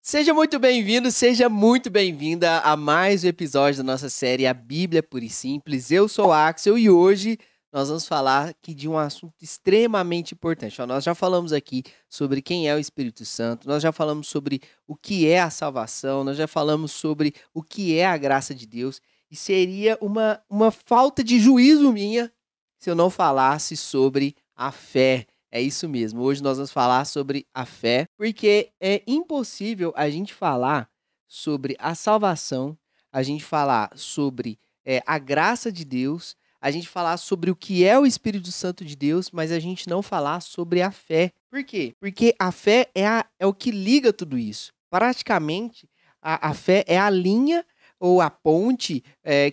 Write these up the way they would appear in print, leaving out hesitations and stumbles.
Seja muito bem-vindo, seja muito bem-vinda a mais um episódio da nossa série A Bíblia Pura e Simples. Eu sou o Axel e hoje nós vamos falar aqui de um assunto extremamente importante. Ó, nós já falamos aqui sobre quem é o Espírito Santo, nós já falamos sobre o que é a salvação, nós já falamos sobre o que é a graça de Deus e seria uma falta de juízo minha se eu não falasse sobre a fé. É isso mesmo. Hoje nós vamos falar sobre a fé, porque é impossível a gente falar sobre a salvação, a gente falar sobre a graça de Deus, a gente falar sobre o que é o Espírito Santo de Deus, mas a gente não falar sobre a fé. Por quê? Porque a fé é o que liga tudo isso. Praticamente, a fé é a linha ou a ponte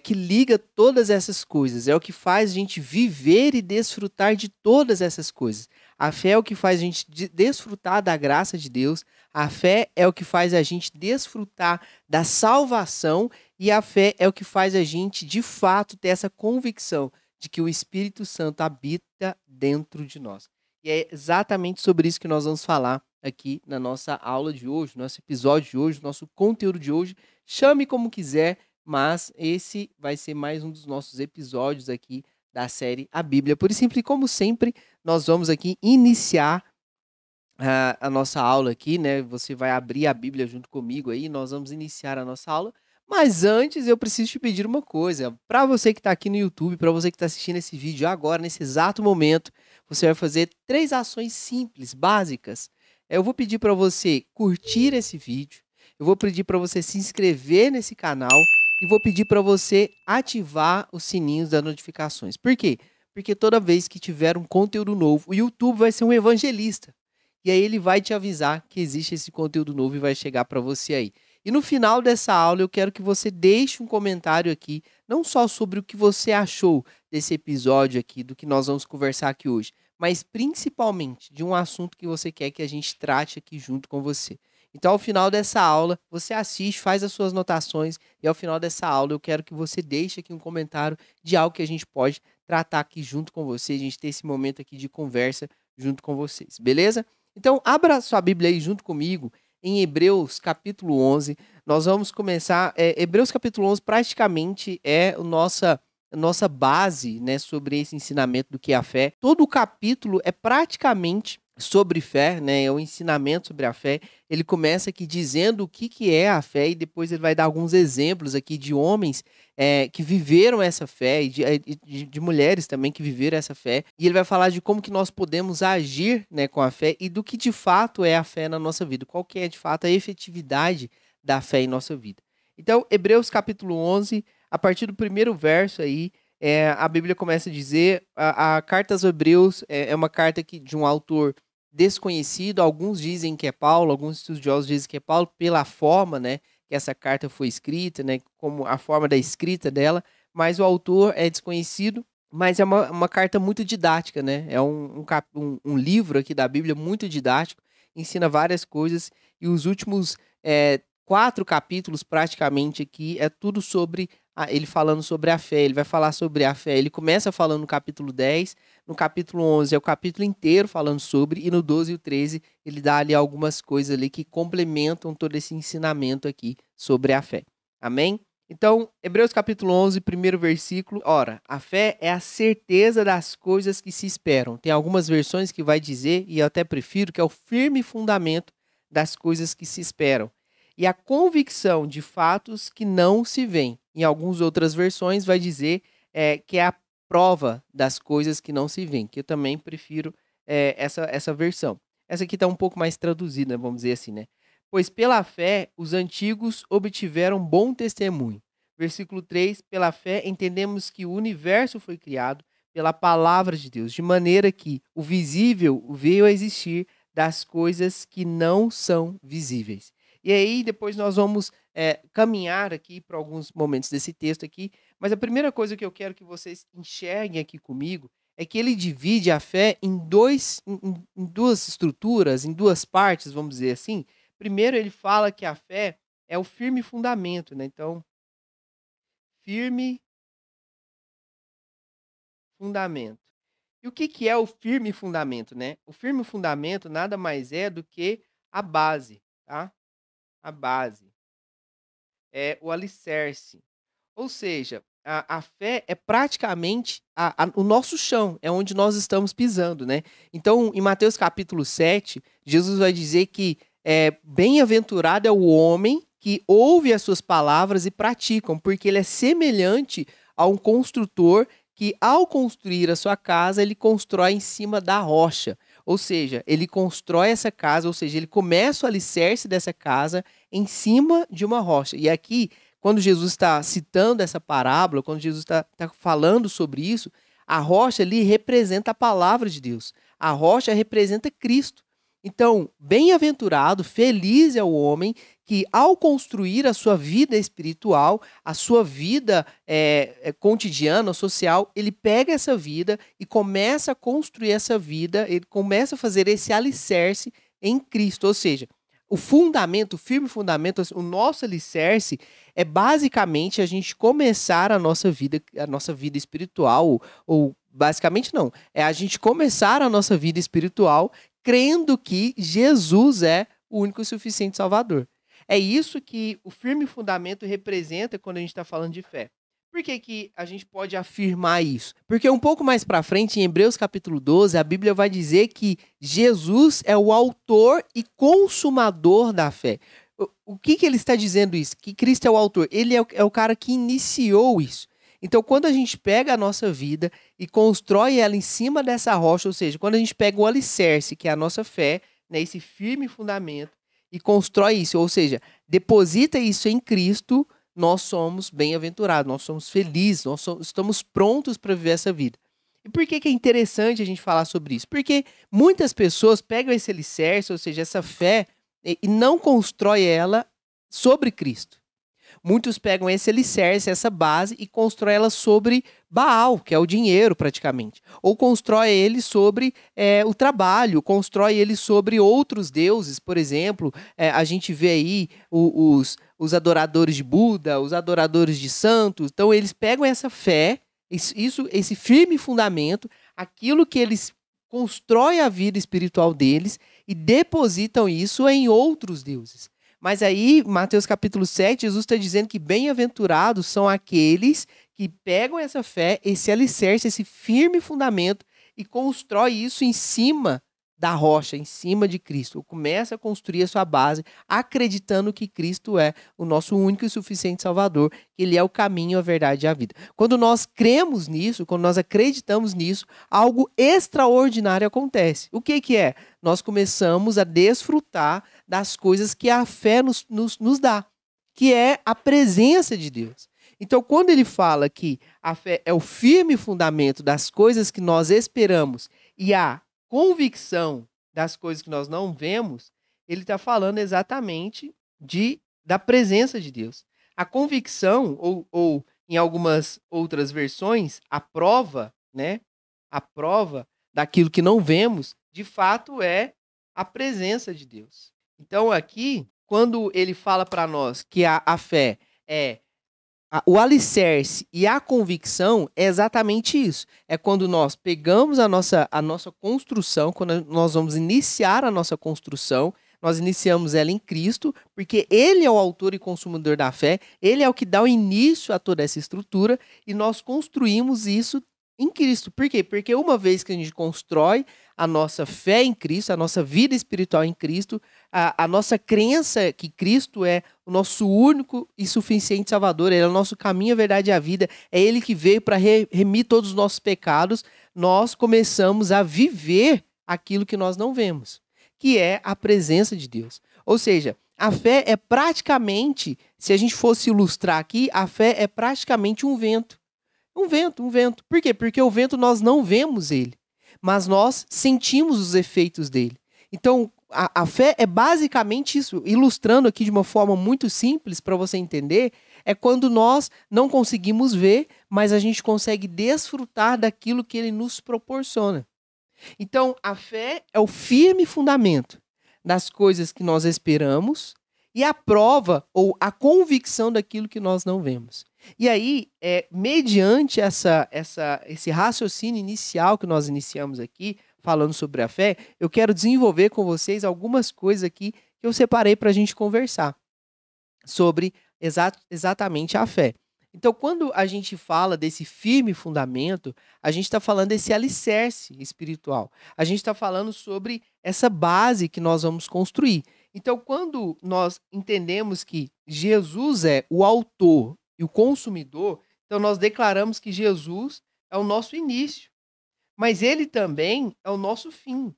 que liga todas essas coisas. É o que faz a gente viver e desfrutar de todas essas coisas. A fé é o que faz a gente desfrutar da graça de Deus. A fé é o que faz a gente desfrutar da salvação. E a fé é o que faz a gente, de fato, ter essa convicção de que o Espírito Santo habita dentro de nós. E é exatamente sobre isso que nós vamos falar aqui na nossa aula de hoje, nosso episódio de hoje, nosso conteúdo de hoje. Chame como quiser, mas esse vai ser mais um dos nossos episódios aqui da série A Bíblia Pura e Simples. E como sempre, nós vamos aqui iniciar a nossa aula aqui, né? Você vai abrir a Bíblia junto comigo aí, nós vamos iniciar a nossa aula. Mas antes eu preciso te pedir uma coisa. Para você que está aqui no YouTube, para você que está assistindo esse vídeo agora, nesse exato momento, você vai fazer 3 ações simples, básicas. Eu vou pedir para você curtir esse vídeo, eu vou pedir para você se inscrever nesse canal e vou pedir para você ativar os sininhos das notificações. Por quê? Porque toda vez que tiver um conteúdo novo, o YouTube vai ser um evangelista. E aí ele vai te avisar que existe esse conteúdo novo e vai chegar para você aí. E no final dessa aula eu quero que você deixe um comentário aqui, não só sobre o que você achou desse episódio aqui, do que nós vamos conversar aqui hoje, mas principalmente de um assunto que você quer que a gente trate aqui junto com você. Então, ao final dessa aula, você assiste, faz as suas anotações e ao final dessa aula eu quero que você deixe aqui um comentário de algo que a gente pode tratar aqui junto com você, a gente ter esse momento aqui de conversa junto com vocês, beleza? Então, abra sua Bíblia aí junto comigo em Hebreus capítulo 11. Nós vamos começar. Hebreus capítulo 11 praticamente é a nossa base, né, sobre esse ensinamento do que é a fé. Todo o capítulo é praticamente sobre fé, né, é o ensinamento sobre a fé. Ele começa aqui dizendo o que é a fé e depois ele vai dar alguns exemplos aqui de homens que viveram essa fé e de mulheres também que viveram essa fé. E ele vai falar de como que nós podemos agir, né, com a fé e do que de fato é a fé na nossa vida. Qual que é de fato a efetividade da fé em nossa vida. Então, Hebreus capítulo 11, a partir do primeiro verso aí, a Bíblia começa a dizer, a carta aos Hebreus é uma carta de um autor desconhecido, alguns dizem que é Paulo, alguns estudiosos dizem que é Paulo, pela forma, né, que essa carta foi escrita, né, como a forma da escrita dela, mas o autor é desconhecido, mas é uma carta muito didática, né, é um livro aqui da Bíblia muito didático, ensina várias coisas, e os últimos 4 capítulos praticamente aqui é tudo sobre ele falando sobre a fé, ele vai falar sobre a fé, ele começa falando no capítulo 10, no capítulo 11 é o capítulo inteiro falando sobre, e no 12 e o 13 ele dá ali algumas coisas ali que complementam todo esse ensinamento aqui sobre a fé. Amém? Então, Hebreus capítulo 11, primeiro versículo. Ora, a fé é a certeza das coisas que se esperam. Tem algumas versões que vai dizer, e eu até prefiro, que é o firme fundamento das coisas que se esperam. E a convicção de fatos que não se veem. Em algumas outras versões vai dizer que é a prova das coisas que não se veem, que eu também prefiro essa versão. Essa aqui está um pouco mais traduzida, vamos dizer assim, né? Pois pela fé os antigos obtiveram bom testemunho. Versículo 3, pela fé entendemos que o universo foi criado pela palavra de Deus, de maneira que o visível veio a existir das coisas que não são visíveis. E aí depois nós vamos caminhar aqui para alguns momentos desse texto aqui, mas a primeira coisa que eu quero que vocês enxerguem aqui comigo é que ele divide a fé em duas estruturas, em duas partes, vamos dizer assim. Primeiro ele fala que a fé é o firme fundamento, né? Então, firme fundamento. E o que é o firme fundamento, né? O firme fundamento nada mais é do que a base, tá? a base, é o alicerce. Ou seja, a fé é praticamente o nosso chão, é onde nós estamos pisando, né? Então, em Mateus capítulo 7, Jesus vai dizer que bem-aventurado é o homem que ouve as suas palavras e praticam, porque ele é semelhante a um construtor que, ao construir a sua casa, ele constrói em cima da rocha. Ou seja, ele constrói essa casa, ou seja, ele começa o alicerce dessa casa em cima de uma rocha. E aqui, quando Jesus está citando essa parábola, quando Jesus está falando sobre isso, a rocha ali representa a palavra de Deus. A rocha representa Cristo. Então, bem-aventurado, feliz é o homem que, ao construir a sua vida espiritual, a sua vida cotidiana, social, ele pega essa vida e começa a construir essa vida, ele começa a fazer esse alicerce em Cristo. Ou seja, o fundamento, o firme fundamento, o nosso alicerce é basicamente a gente começar a nossa vida espiritual, ou basicamente não, é a gente começar a nossa vida espiritual crendo que Jesus é o único e suficiente Salvador. É isso que o firme fundamento representa quando a gente está falando de fé. Por que a gente pode afirmar isso? Porque um pouco mais para frente, em Hebreus capítulo 12, a Bíblia vai dizer que Jesus é o autor e consumador da fé. O que ele está dizendo isso? Que Cristo é o autor. Ele é o cara que iniciou isso. Então, quando a gente pega a nossa vida e constrói ela em cima dessa rocha, ou seja, quando a gente pega o alicerce, que é a nossa fé, né, esse firme fundamento, e constrói isso, ou seja, deposita isso em Cristo, nós somos bem-aventurados, nós somos felizes, estamos prontos para viver essa vida. E por que é interessante a gente falar sobre isso? Porque muitas pessoas pegam esse alicerce, ou seja, essa fé, e não constrói ela sobre Cristo. Muitos pegam esse alicerce, essa base, e constroem ela sobre Baal, que é o dinheiro praticamente. Ou constrói ele sobre o trabalho, constrói ele sobre outros deuses, por exemplo. A gente vê aí os adoradores de Buda, os adoradores de santos. Então eles pegam essa fé, esse firme fundamento, aquilo que eles constroem a vida espiritual deles e depositam isso em outros deuses. Mas aí, Mateus capítulo 7, Jesus está dizendo que bem-aventurados são aqueles que pegam essa fé, esse alicerce, esse firme fundamento e constrói isso em cima da rocha, em cima de Cristo. Começa a construir a sua base, acreditando que Cristo é o nosso único e suficiente Salvador, que Ele é o caminho, a verdade e a vida. Quando nós cremos nisso, quando nós acreditamos nisso, algo extraordinário acontece. O que é? Nós começamos a desfrutar das coisas que a fé nos dá, que é a presença de Deus. Então, quando ele fala que a fé é o firme fundamento das coisas que nós esperamos e a convicção das coisas que nós não vemos, ele está falando exatamente da presença de Deus. A convicção, ou em algumas outras versões, a prova, né? A prova daquilo que não vemos, de fato é a presença de Deus. Então aqui, quando ele fala para nós que a fé é o alicerce e a convicção, é exatamente isso. É quando nós pegamos a nossa construção, quando nós vamos iniciar a nossa construção, nós iniciamos ela em Cristo, porque Ele é o autor e consumador da fé, Ele é o que dá o início a toda essa estrutura, e nós construímos isso em Cristo. Por quê? Porque uma vez que a gente constrói a nossa fé em Cristo, a nossa vida espiritual em Cristo, a nossa crença que Cristo é o nosso único e suficiente Salvador, Ele é o nosso caminho, a verdade e a vida, é Ele que veio para remir todos os nossos pecados, nós começamos a viver aquilo que nós não vemos, que é a presença de Deus. Ou seja, a fé é praticamente, se a gente fosse ilustrar aqui, a fé é praticamente um vento. Um vento. Por quê? Porque o vento nós não vemos ele, mas nós sentimos os efeitos dele. Então, a fé é basicamente isso, ilustrando aqui de uma forma muito simples para você entender, é quando nós não conseguimos ver, mas a gente consegue desfrutar daquilo que ele nos proporciona. Então, a fé é o firme fundamento das coisas que nós esperamos e a prova ou a convicção daquilo que nós não vemos. E aí, mediante esse raciocínio inicial que nós iniciamos aqui, falando sobre a fé, eu quero desenvolver com vocês algumas coisas aqui que eu separei para a gente conversar. sobre exatamente a fé. Então, quando a gente fala desse firme fundamento, a gente está falando desse alicerce espiritual. A gente está falando sobre essa base que nós vamos construir. Então, quando nós entendemos que Jesus é o autor e o consumidor, então nós declaramos que Jesus é o nosso início, mas ele também é o nosso fim.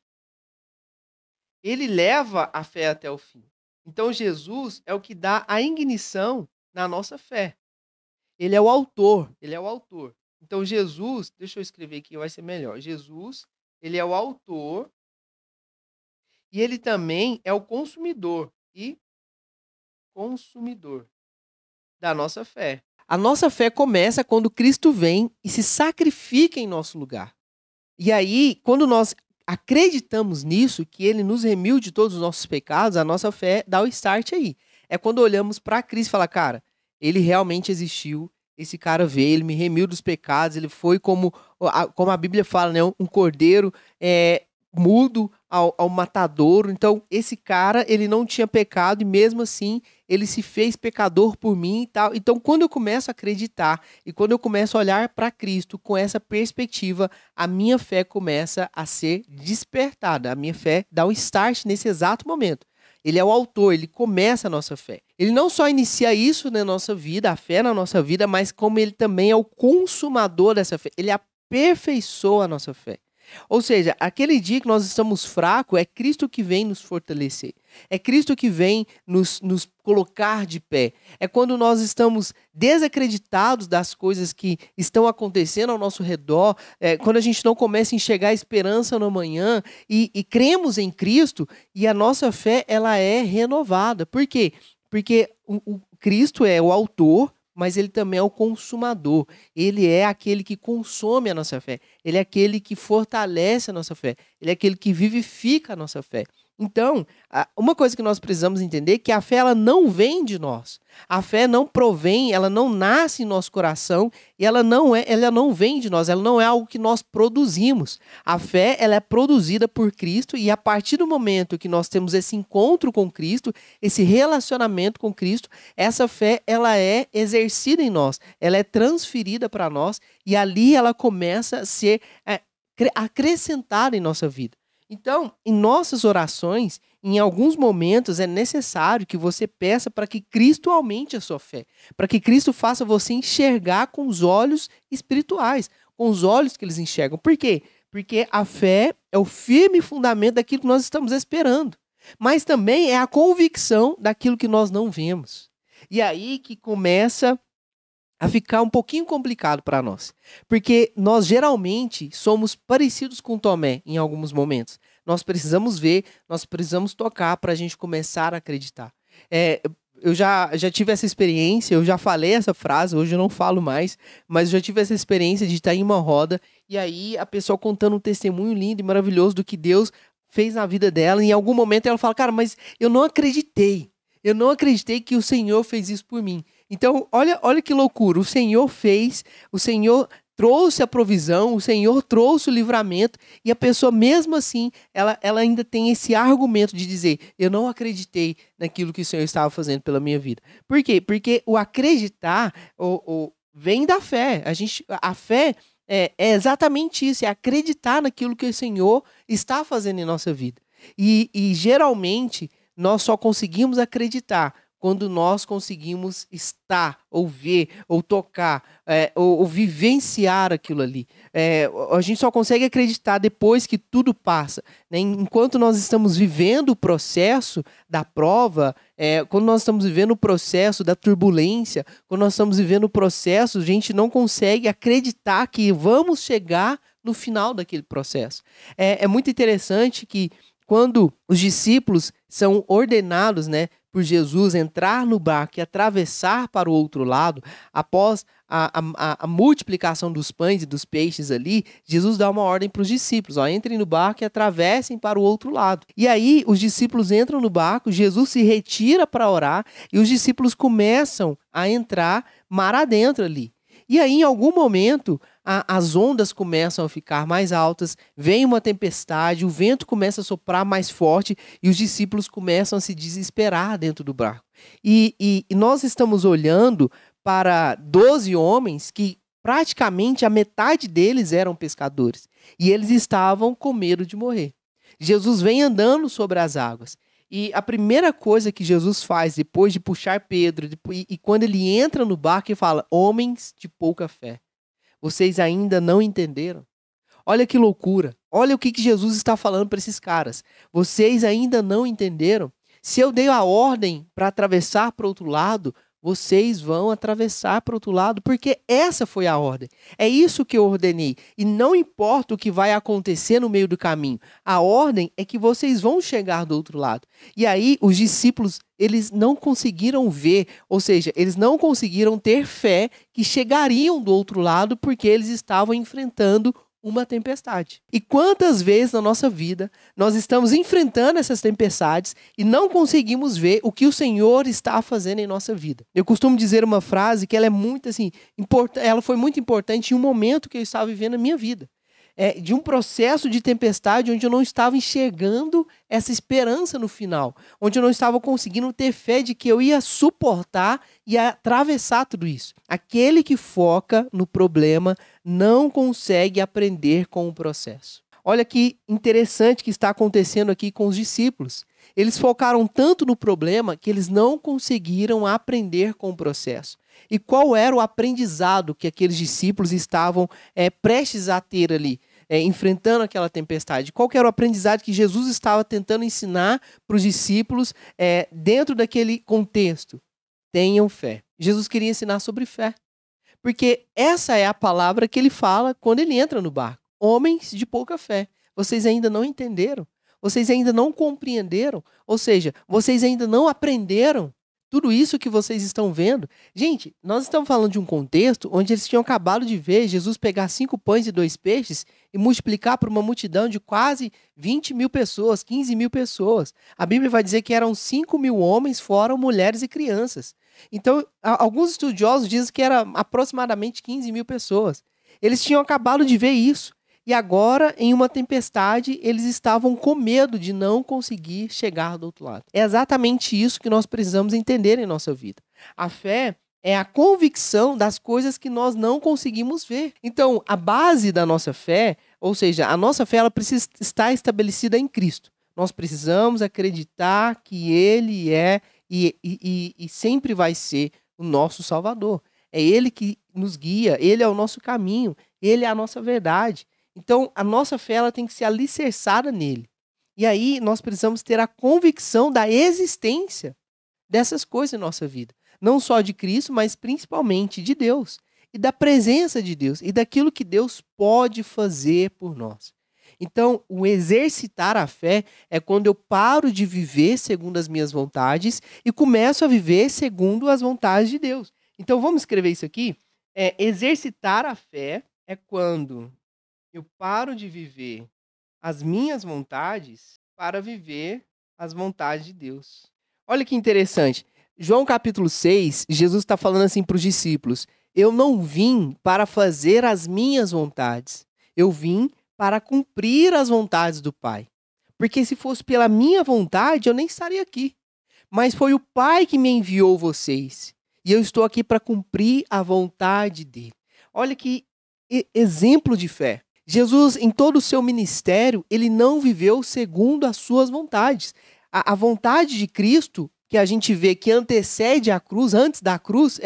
Ele leva a fé até o fim. Então, Jesus é o que dá a ignição na nossa fé. Ele é o autor, ele é o autor. Então, Jesus, deixa eu escrever aqui, vai ser melhor. Jesus, ele é o autor e ele também é o consumidor da nossa fé. A nossa fé começa quando Cristo vem e se sacrifica em nosso lugar. E aí, quando nós acreditamos nisso, que ele nos remiu de todos os nossos pecados, a nossa fé dá o start aí. É quando olhamos para Cristo e falamos, cara, ele realmente existiu, esse cara veio, ele me remiu dos pecados, ele foi como a Bíblia fala, né, um cordeiro mudo ao matadouro. Então, esse cara, ele não tinha pecado e mesmo assim, ele se fez pecador por mim e tal. Então, quando eu começo a acreditar e quando eu começo a olhar para Cristo com essa perspectiva, a minha fé começa a ser despertada. A minha fé dá um start nesse exato momento. Ele é o autor, ele começa a nossa fé. Ele não só inicia isso na nossa vida, a fé na nossa vida, mas como ele também é o consumador dessa fé. Ele aperfeiçoa a nossa fé. Ou seja, aquele dia que nós estamos fracos, é Cristo que vem nos fortalecer. É Cristo que vem nos colocar de pé. É quando nós estamos desacreditados das coisas que estão acontecendo ao nosso redor, quando a gente não começa a enxergar a esperança no amanhã e cremos em Cristo e a nossa fé ela é renovada. Por quê? Porque o Cristo é o autor, mas ele também é o consumador. Ele é aquele que consome a nossa fé. Ele é aquele que fortalece a nossa fé. Ele é aquele que vivifica a nossa fé. Então, uma coisa que nós precisamos entender é que a fé ela não vem de nós. A fé não provém, ela não nasce em nosso coração e ela não vem de nós, ela não é algo que nós produzimos. A fé ela é produzida por Cristo e a partir do momento que nós temos esse encontro com Cristo, esse relacionamento com Cristo, essa fé ela é exercida em nós, ela é transferida para nós e ali ela começa a ser acrescentada em nossa vida. Então, em nossas orações, em alguns momentos é necessário que você peça para que Cristo aumente a sua fé, para que Cristo faça você enxergar com os olhos espirituais, com os olhos que eles enxergam. Por quê? Porque a fé é o firme fundamento daquilo que nós estamos esperando, mas também é a convicção daquilo que nós não vemos. E aí que começa a ficar um pouquinho complicado para nós, porque nós geralmente somos parecidos com Tomé em alguns momentos. Nós precisamos ver, nós precisamos tocar para a gente começar a acreditar. Eu já tive essa experiência, eu já falei essa frase, hoje eu não falo mais, mas eu já tive essa experiência de estar em uma roda e aí a pessoa contando um testemunho lindo e maravilhoso do que Deus fez na vida dela e em algum momento ela fala, cara, mas eu não acreditei que o Senhor fez isso por mim. Então, olha que loucura, o Senhor fez, o Senhor trouxe a provisão, o Senhor trouxe o livramento e a pessoa mesmo assim, ela ainda tem esse argumento de dizer, eu não acreditei naquilo que o Senhor estava fazendo pela minha vida. Por quê? Porque o acreditar vem da fé. A fé é exatamente isso, é acreditar naquilo que o Senhor está fazendo em nossa vida. E geralmente, nós só conseguimos acreditar quando nós conseguimos estar, ou ver, ou tocar, ou vivenciar aquilo ali. A gente só consegue acreditar depois que tudo passa, né? Enquanto nós estamos vivendo o processo da prova, quando nós estamos vivendo o processo da turbulência, quando nós estamos vivendo o processo, a gente não consegue acreditar que vamos chegar no final daquele processo. É muito interessante que quando os discípulos são ordenados, né, por Jesus entrar no barco e atravessar para o outro lado, após a multiplicação dos pães e dos peixes ali, Jesus dá uma ordem para os discípulos, entrem no barco e atravessem para o outro lado. E aí os discípulos entram no barco, Jesus se retira para orar e os discípulos começam a entrar mar adentro ali. E aí, em algum momento, as ondas começam a ficar mais altas, vem uma tempestade, o vento começa a soprar mais forte e os discípulos começam a se desesperar dentro do barco. E nós estamos olhando para 12 homens que praticamente a metade deles eram pescadores e eles estavam com medo de morrer. Jesus vem andando sobre as águas. E a primeira coisa que Jesus faz depois de puxar Pedro, e quando ele entra no barco e fala: homens de pouca fé, vocês ainda não entenderam? Olha que loucura. Olha o que Jesus está falando para esses caras. Vocês ainda não entenderam? Se eu dei a ordem para atravessar para o outro lado, vocês vão atravessar para o outro lado, porque essa foi a ordem. É isso que eu ordenei. E não importa o que vai acontecer no meio do caminho. A ordem é que vocês vão chegar do outro lado. E aí os discípulos, eles não conseguiram ver, ou seja, eles não conseguiram ter fé que chegariam do outro lado porque eles estavam enfrentando uma tempestade. E quantas vezes na nossa vida nós estamos enfrentando essas tempestades e não conseguimos ver o que o Senhor está fazendo em nossa vida. Eu costumo dizer uma frase que ela é muito assim, ela foi muito importante em um momento que eu estava vivendo na minha vida. De um processo de tempestade onde eu não estava enxergando essa esperança no final, onde eu não estava conseguindo ter fé de que eu ia suportar e atravessar tudo isso. Aquele que foca no problema não consegue aprender com o processo. Olha que interessante que está acontecendo aqui com os discípulos. Eles focaram tanto no problema que eles não conseguiram aprender com o processo. E qual era o aprendizado que aqueles discípulos estavam prestes a ter ali, enfrentando aquela tempestade? Qual que era o aprendizado que Jesus estava tentando ensinar para os discípulos dentro daquele contexto? Tenham fé. Jesus queria ensinar sobre fé. Porque essa é a palavra que ele fala quando ele entra no barco. Homens de pouca fé. Vocês ainda não entenderam. Vocês ainda não compreenderam. Ou seja, vocês ainda não aprenderam tudo isso que vocês estão vendo. Gente, nós estamos falando de um contexto onde eles tinham acabado de ver Jesus pegar 5 pães e 2 peixes e multiplicar para uma multidão de quase 20 mil pessoas, 15 mil pessoas. A Bíblia vai dizer que eram 5 mil homens, fora mulheres e crianças. Então, alguns estudiosos dizem que era aproximadamente 15 mil pessoas. Eles tinham acabado de ver isso. E agora, em uma tempestade, eles estavam com medo de não conseguir chegar do outro lado. É exatamente isso que nós precisamos entender em nossa vida. A fé é a convicção das coisas que nós não conseguimos ver. Então, a base da nossa fé, ou seja, a nossa fé, ela precisa estar estabelecida em Cristo. Nós precisamos acreditar que Ele é e sempre vai ser o nosso Salvador. É Ele que nos guia, Ele é o nosso caminho, Ele é a nossa verdade. Então, a nossa fé ela tem que ser alicerçada nele. E aí, nós precisamos ter a convicção da existência dessas coisas em nossa vida. Não só de Cristo, mas principalmente de Deus. E da presença de Deus. E daquilo que Deus pode fazer por nós. Então, o exercitar a fé é quando eu paro de viver segundo as minhas vontades e começo a viver segundo as vontades de Deus. Então, vamos escrever isso aqui? Exercitar a fé é quando eu paro de viver as minhas vontades para viver as vontades de Deus. Olha que interessante. João capítulo 6, Jesus está falando assim para os discípulos: eu não vim para fazer as minhas vontades. Eu vim para cumprir as vontades do Pai. Porque se fosse pela minha vontade, eu nem estaria aqui. Mas foi o Pai que me enviou vocês. E eu estou aqui para cumprir a vontade dele. Olha que exemplo de fé. Jesus, em todo o seu ministério, ele não viveu segundo as suas vontades. A vontade de Cristo, que a gente vê que antecede a cruz, antes da cruz,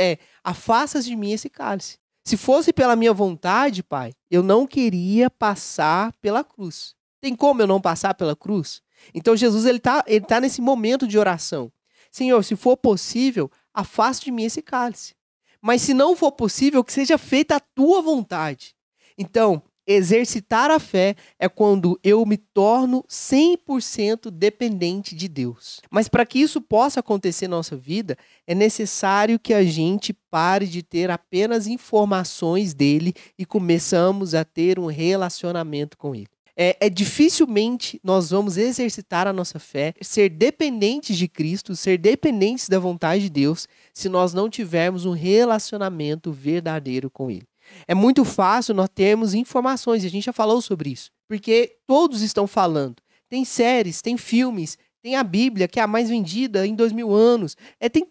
afasta de mim esse cálice. Se fosse pela minha vontade, Pai, eu não queria passar pela cruz. Tem como eu não passar pela cruz? Então Jesus ele tá nesse momento de oração. Senhor, se for possível, afaste de mim esse cálice. Mas se não for possível, que seja feita a tua vontade. Então, exercitar a fé é quando eu me torno 100% dependente de Deus. Mas para que isso possa acontecer na nossa vida, é necessário que a gente pare de ter apenas informações dele e começamos a ter um relacionamento com ele. Dificilmente nós vamos exercitar a nossa fé, ser dependentes de Cristo, ser dependentes da vontade de Deus, se nós não tivermos um relacionamento verdadeiro com Ele. É muito fácil nós termos informações, e a gente já falou sobre isso, porque todos estão falando. Tem séries, tem filmes, tem a Bíblia, que é a mais vendida em 2000 anos. Tem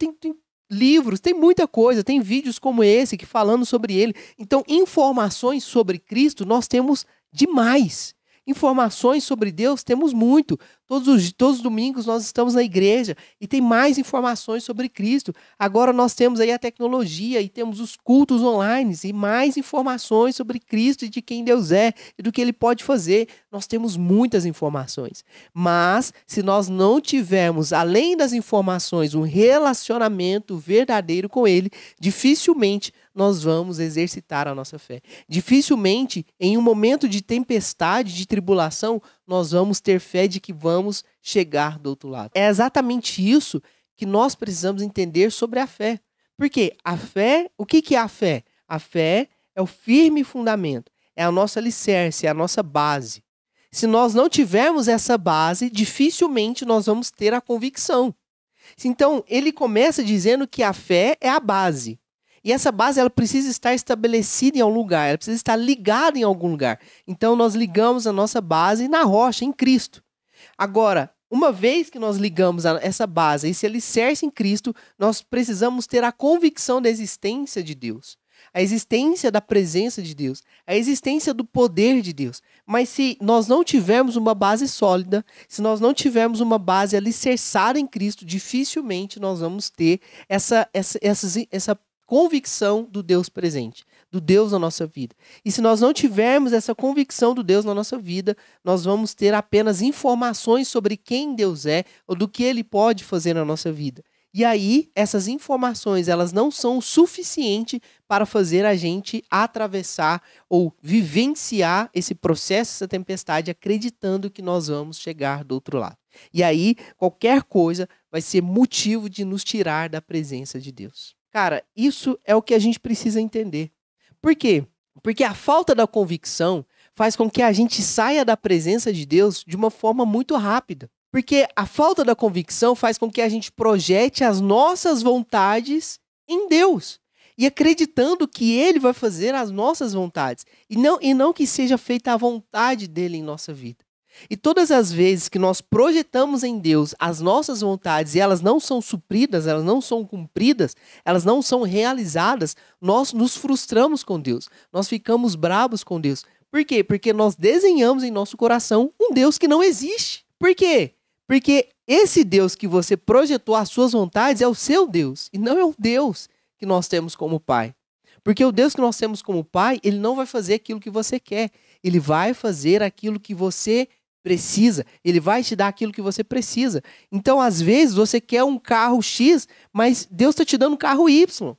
livros, tem muita coisa, tem vídeos como esse que falando sobre ele. Então, informações sobre Cristo nós temos demais. Informações sobre Deus temos muito. Todos os domingos nós estamos na igreja e tem mais informações sobre Cristo. Agora nós temos aí a tecnologia e temos os cultos online e mais informações sobre Cristo e de quem Deus é e do que Ele pode fazer. Nós temos muitas informações. Mas se nós não tivermos, além das informações, um relacionamento verdadeiro com Ele, dificilmente nós vamos exercitar a nossa fé. Dificilmente, em um momento de tempestade, de tribulação, nós vamos ter fé de que vamos chegar do outro lado. É exatamente isso que nós precisamos entender sobre a fé. Porque a fé, o que é a fé? A fé é o firme fundamento, é a nossa alicerce, é a nossa base. Se nós não tivermos essa base, dificilmente nós vamos ter a convicção. Então, ele começa dizendo que a fé é a base. E essa base ela precisa estar estabelecida em algum lugar, ela precisa estar ligada em algum lugar. Então nós ligamos a nossa base na rocha, em Cristo. Agora, uma vez que nós ligamos essa base, esse alicerce em Cristo, nós precisamos ter a convicção da existência de Deus, a existência da presença de Deus, a existência do poder de Deus. Mas se nós não tivermos uma base sólida, se nós não tivermos uma base alicerçada em Cristo, dificilmente nós vamos ter essa convicção do Deus presente, do Deus na nossa vida. E se nós não tivermos essa convicção do Deus na nossa vida, nós vamos ter apenas informações sobre quem Deus é ou do que Ele pode fazer na nossa vida. E aí, essas informações, elas não são suficientes para fazer a gente atravessar ou vivenciar esse processo, essa tempestade, acreditando que nós vamos chegar do outro lado. E aí, qualquer coisa vai ser motivo de nos tirar da presença de Deus. Cara, isso é o que a gente precisa entender. Por quê? Porque a falta da convicção faz com que a gente saia da presença de Deus de uma forma muito rápida. Porque a falta da convicção faz com que a gente projete as nossas vontades em Deus. E acreditando que Ele vai fazer as nossas vontades. E não que seja feita a vontade dEle em nossa vida. E todas as vezes que nós projetamos em Deus as nossas vontades e elas não são supridas, elas não são cumpridas, elas não são realizadas, nós nos frustramos com Deus, nós ficamos bravos com Deus. Por quê? Porque nós desenhamos em nosso coração um Deus que não existe. Por quê? Porque esse Deus que você projetou as suas vontades é o seu Deus e não é o Deus que nós temos como Pai. Porque o Deus que nós temos como Pai, Ele não vai fazer aquilo que você quer, Ele vai fazer aquilo que você precisa, Ele vai te dar aquilo que você precisa. Então, às vezes, você quer um carro X, mas Deus está te dando um carro Y.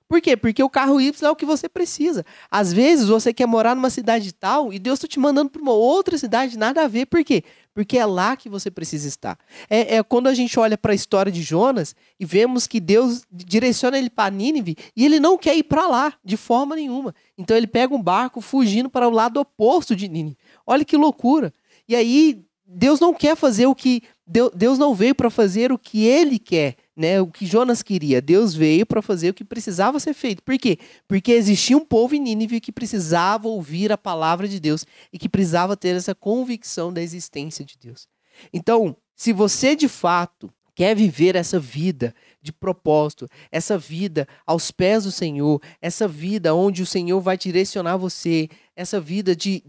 Por quê? Porque o carro Y é o que você precisa. Às vezes, você quer morar numa cidade tal e Deus está te mandando para uma outra cidade, nada a ver. Por quê? Porque é lá que você precisa estar. É quando a gente olha para a história de Jonas e vemos que Deus direciona ele para Nínive e ele não quer ir para lá, de forma nenhuma. Então, ele pega um barco fugindo para o lado oposto de Nínive. Olha que loucura. E aí, Deus não quer fazer o que... Deus não veio para fazer o que Ele quer, né? O que Jonas queria. Deus veio para fazer o que precisava ser feito. Por quê? Porque existia um povo em Nínive que precisava ouvir a palavra de Deus e que precisava ter essa convicção da existência de Deus. Então, se você de fato quer viver essa vida de propósito, essa vida aos pés do Senhor, essa vida onde o Senhor vai direcionar você, essa vida de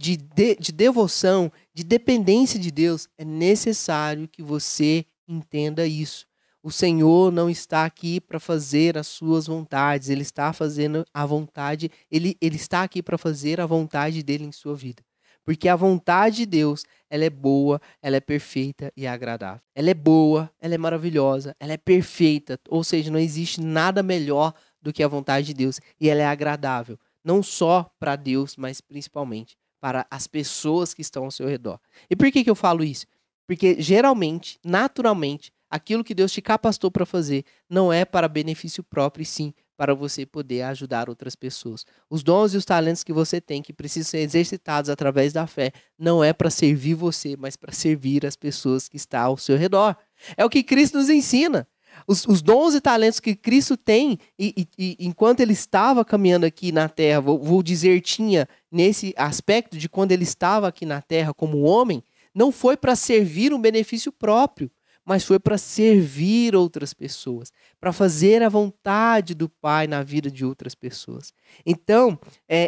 devoção, de dependência de Deus, é necessário que você entenda isso. O Senhor não está aqui para fazer as suas vontades, Ele está fazendo a vontade, Ele está aqui para fazer a vontade dEle em sua vida. Porque a vontade de Deus, ela é boa, ela é perfeita e agradável. Ela é boa, ela é maravilhosa, ela é perfeita. Ou seja, não existe nada melhor do que a vontade de Deus. E ela é agradável, não só para Deus, mas principalmente para as pessoas que estão ao seu redor. E por que eu falo isso? Porque geralmente, naturalmente, aquilo que Deus te capacitou para fazer não é para benefício próprio, e sim para você poder ajudar outras pessoas. Os dons e os talentos que você tem, que precisam ser exercitados através da fé, não é para servir você, mas para servir as pessoas que estão ao seu redor. É o que Cristo nos ensina. Os dons e talentos que Cristo tem, e enquanto ele estava caminhando aqui na terra, vou dizer, tinha nesse aspecto de quando ele estava aqui na terra como homem, não foi para servir um benefício próprio, mas foi para servir outras pessoas, para fazer a vontade do Pai na vida de outras pessoas. Então,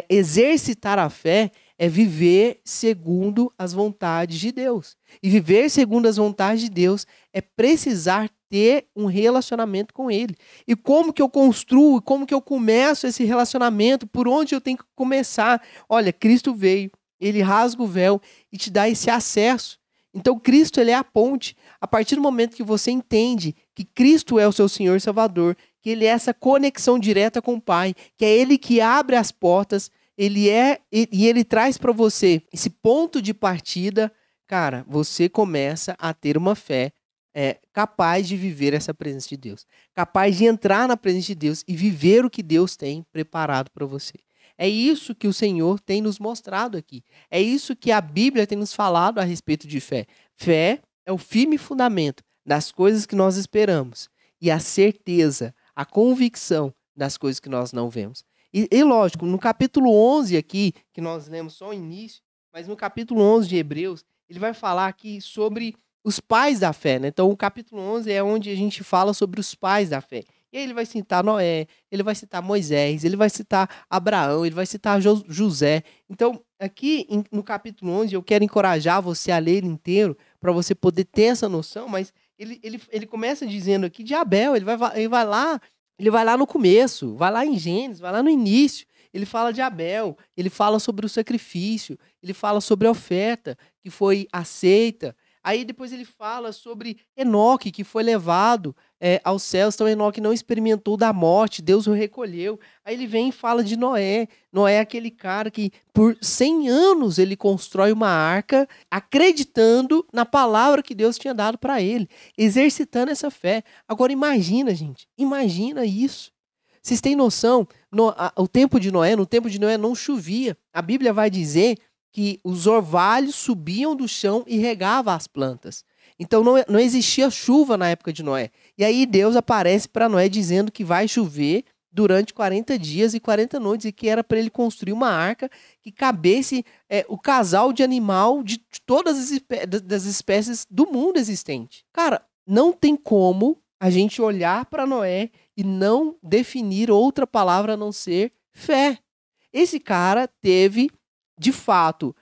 exercitar a fé é viver segundo as vontades de Deus. E viver segundo as vontades de Deus é precisar ter um relacionamento com Ele. E como que eu construo, como que eu começo esse relacionamento, por onde eu tenho que começar? Olha, Cristo veio, Ele rasga o véu e te dá esse acesso. Então, Cristo, ele é a ponte. A partir do momento que você entende que Cristo é o seu Senhor e Salvador, que Ele é essa conexão direta com o Pai, que é Ele que abre as portas, Ele traz para você esse ponto de partida, cara, você começa a ter uma fé capaz de viver essa presença de Deus, capaz de entrar na presença de Deus e viver o que Deus tem preparado para você. É isso que o Senhor tem nos mostrado aqui. É isso que a Bíblia tem nos falado a respeito de fé. Fé é o firme fundamento das coisas que nós esperamos e a certeza, a convicção das coisas que nós não vemos. E lógico, no capítulo 11 aqui, que nós lemos só o início, mas no capítulo 11 de Hebreus, ele vai falar aqui sobre os pais da fé, né? Então o capítulo 11 é onde a gente fala sobre os pais da fé. E aí ele vai citar Noé, ele vai citar Moisés, ele vai citar Abraão, ele vai citar José. Então, aqui no capítulo 11, eu quero encorajar você a ler ele inteiro, para você poder ter essa noção, mas ele começa dizendo aqui de Abel, ele vai lá no começo, vai lá em Gênesis, vai lá no início. Ele fala de Abel, ele fala sobre o sacrifício, ele fala sobre a oferta que foi aceita. Aí depois ele fala sobre Enoque, que foi levado aos céus. Então Enoque não experimentou da morte, Deus o recolheu. Aí ele vem e fala de Noé. Noé é aquele cara que por 100 anos ele constrói uma arca, acreditando na palavra que Deus tinha dado para ele, exercitando essa fé. Agora imagina, gente, imagina isso. Vocês têm noção? No tempo de Noé não chovia. A Bíblia vai dizer que os orvalhos subiam do chão e regavam as plantas. Então não existia chuva na época de Noé. E aí Deus aparece para Noé dizendo que vai chover durante 40 dias e 40 noites e que era para ele construir uma arca que cabesse o casal de animal de todas as espécies do mundo existente. Cara, não tem como a gente olhar para Noé e não definir outra palavra a não ser fé. Esse cara teve, de fato,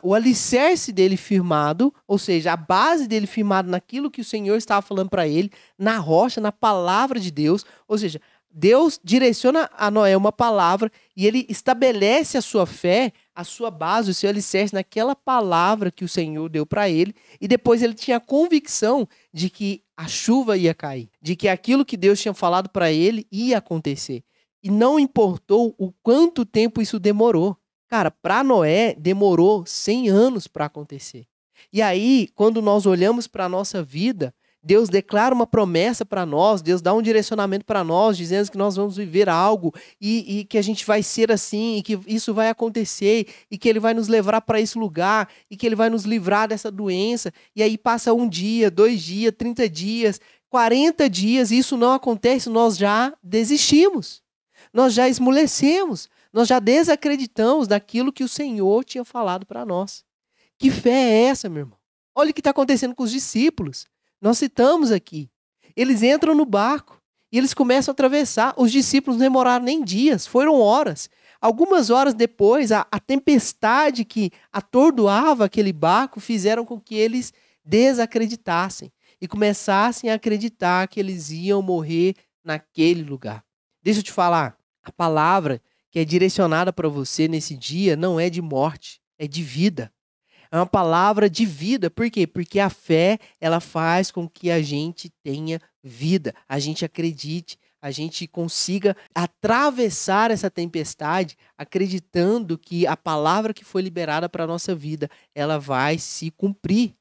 o alicerce dele firmado, ou seja, a base dele firmada naquilo que o Senhor estava falando para ele, na rocha, na palavra de Deus. Ou seja, Deus direciona a Noé uma palavra e ele estabelece a sua fé, a sua base, o seu alicerce naquela palavra que o Senhor deu para ele. E depois ele tinha a convicção de que a chuva ia cair, de que aquilo que Deus tinha falado para ele ia acontecer. E não importou o quanto tempo isso demorou. Cara, para Noé demorou 100 anos para acontecer. E aí, quando nós olhamos para a nossa vida, Deus declara uma promessa para nós, Deus dá um direcionamento para nós, dizendo que nós vamos viver algo e que a gente vai ser assim, e que isso vai acontecer, e que Ele vai nos levar para esse lugar, e que Ele vai nos livrar dessa doença. E aí passa 1 dia, 2 dias, 30 dias, 40 dias, e isso não acontece, nós já desistimos, nós já esmorecemos, nós já desacreditamos daquilo que o Senhor tinha falado para nós. Que fé é essa, meu irmão? Olha o que está acontecendo com os discípulos. Nós citamos aqui. Eles entram no barco e eles começam a atravessar. Os discípulos não demoraram nem dias, foram horas. Algumas horas depois, a tempestade que atordoava aquele barco fizeram com que eles desacreditassem e começassem a acreditar que eles iam morrer naquele lugar. Deixa eu te falar, a palavra que é direcionada para você nesse dia não é de morte, é de vida. É uma palavra de vida. Por quê? Porque a fé, ela faz com que a gente tenha vida, a gente acredite, a gente consiga atravessar essa tempestade acreditando que a palavra que foi liberada para a nossa vida, ela vai se cumprir.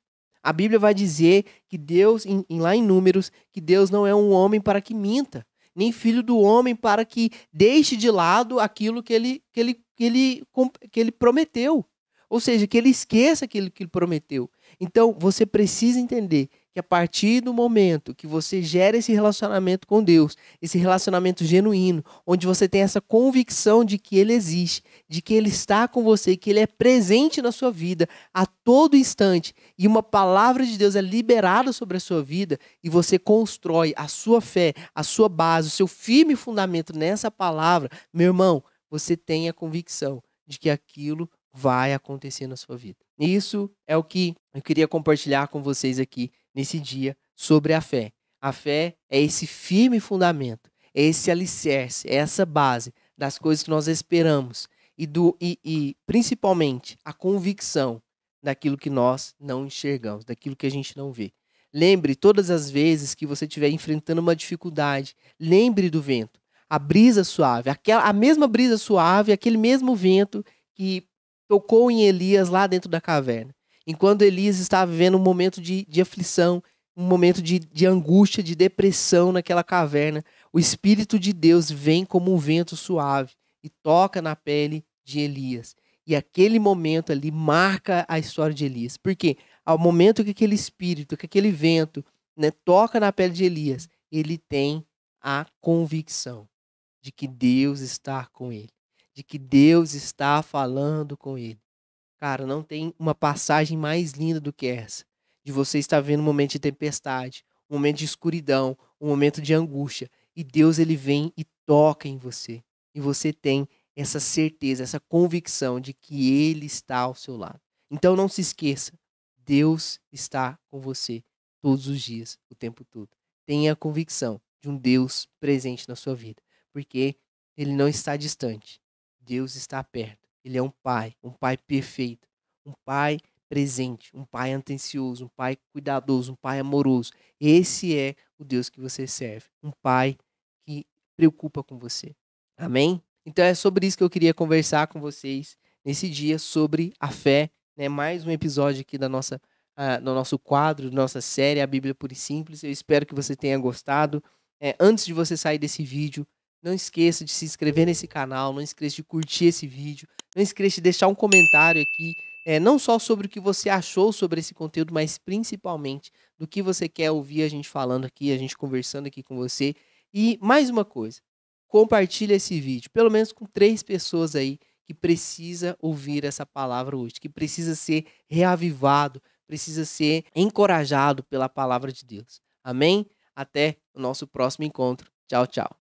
A Bíblia vai dizer que Deus, lá em Números, que Deus não é um homem para que minta. nem filho do homem para que deixe de lado aquilo que ele prometeu. Ou seja, que ele esqueça aquilo que ele prometeu. Então, você precisa entender que a partir do momento que você gera esse relacionamento com Deus, esse relacionamento genuíno, onde você tem essa convicção de que Ele existe, de que Ele está com você, que Ele é presente na sua vida a todo instante, e uma palavra de Deus é liberada sobre a sua vida, e você constrói a sua fé, a sua base, o seu firme fundamento nessa palavra, meu irmão, você tem a convicção de que aquilo vai acontecer na sua vida. Isso é o que eu queria compartilhar com vocês aqui nesse dia sobre a fé. A fé é esse firme fundamento, é esse alicerce, é essa base das coisas que nós esperamos e principalmente a convicção daquilo que nós não enxergamos, daquilo que a gente não vê. Lembre todas as vezes que você estiver enfrentando uma dificuldade, lembre do vento, a brisa suave, a mesma brisa suave, aquele mesmo vento que tocou em Elias lá dentro da caverna. Enquanto Elias estava vivendo um momento de aflição, um momento de angústia, de depressão naquela caverna, o Espírito de Deus vem como um vento suave e toca na pele de Elias. E aquele momento ali marca a história de Elias. Porque ao momento que aquele Espírito, que aquele vento, né, toca na pele de Elias, ele tem a convicção de que Deus está com ele, de que Deus está falando com ele. Cara, não tem uma passagem mais linda do que essa. De você estar vendo um momento de tempestade, um momento de escuridão, um momento de angústia. E Deus, ele vem e toca em você. E você tem essa certeza, essa convicção de que ele está ao seu lado. Então não se esqueça, Deus está com você todos os dias, o tempo todo. Tenha a convicção de um Deus presente na sua vida. Porque ele não está distante. Deus está perto. Ele é um pai perfeito, um pai presente, um pai atencioso, um pai cuidadoso, um pai amoroso. Esse é o Deus que você serve, um pai que preocupa com você. Amém? Então é sobre isso que eu queria conversar com vocês nesse dia, sobre a fé, né? Mais um episódio aqui do nosso quadro, da nossa série, a Bíblia Pura e Simples. Eu espero que você tenha gostado. Antes de você sair desse vídeo, não esqueça de se inscrever nesse canal, não esqueça de curtir esse vídeo, não esqueça de deixar um comentário aqui, não só sobre o que você achou sobre esse conteúdo, mas principalmente do que você quer ouvir a gente falando aqui, a gente conversando aqui com você. E mais uma coisa, compartilhe esse vídeo, pelo menos com 3 pessoas aí que precisa ouvir essa palavra hoje, que precisa ser reavivado, precisa ser encorajado pela palavra de Deus. Amém? Até o nosso próximo encontro. Tchau, tchau.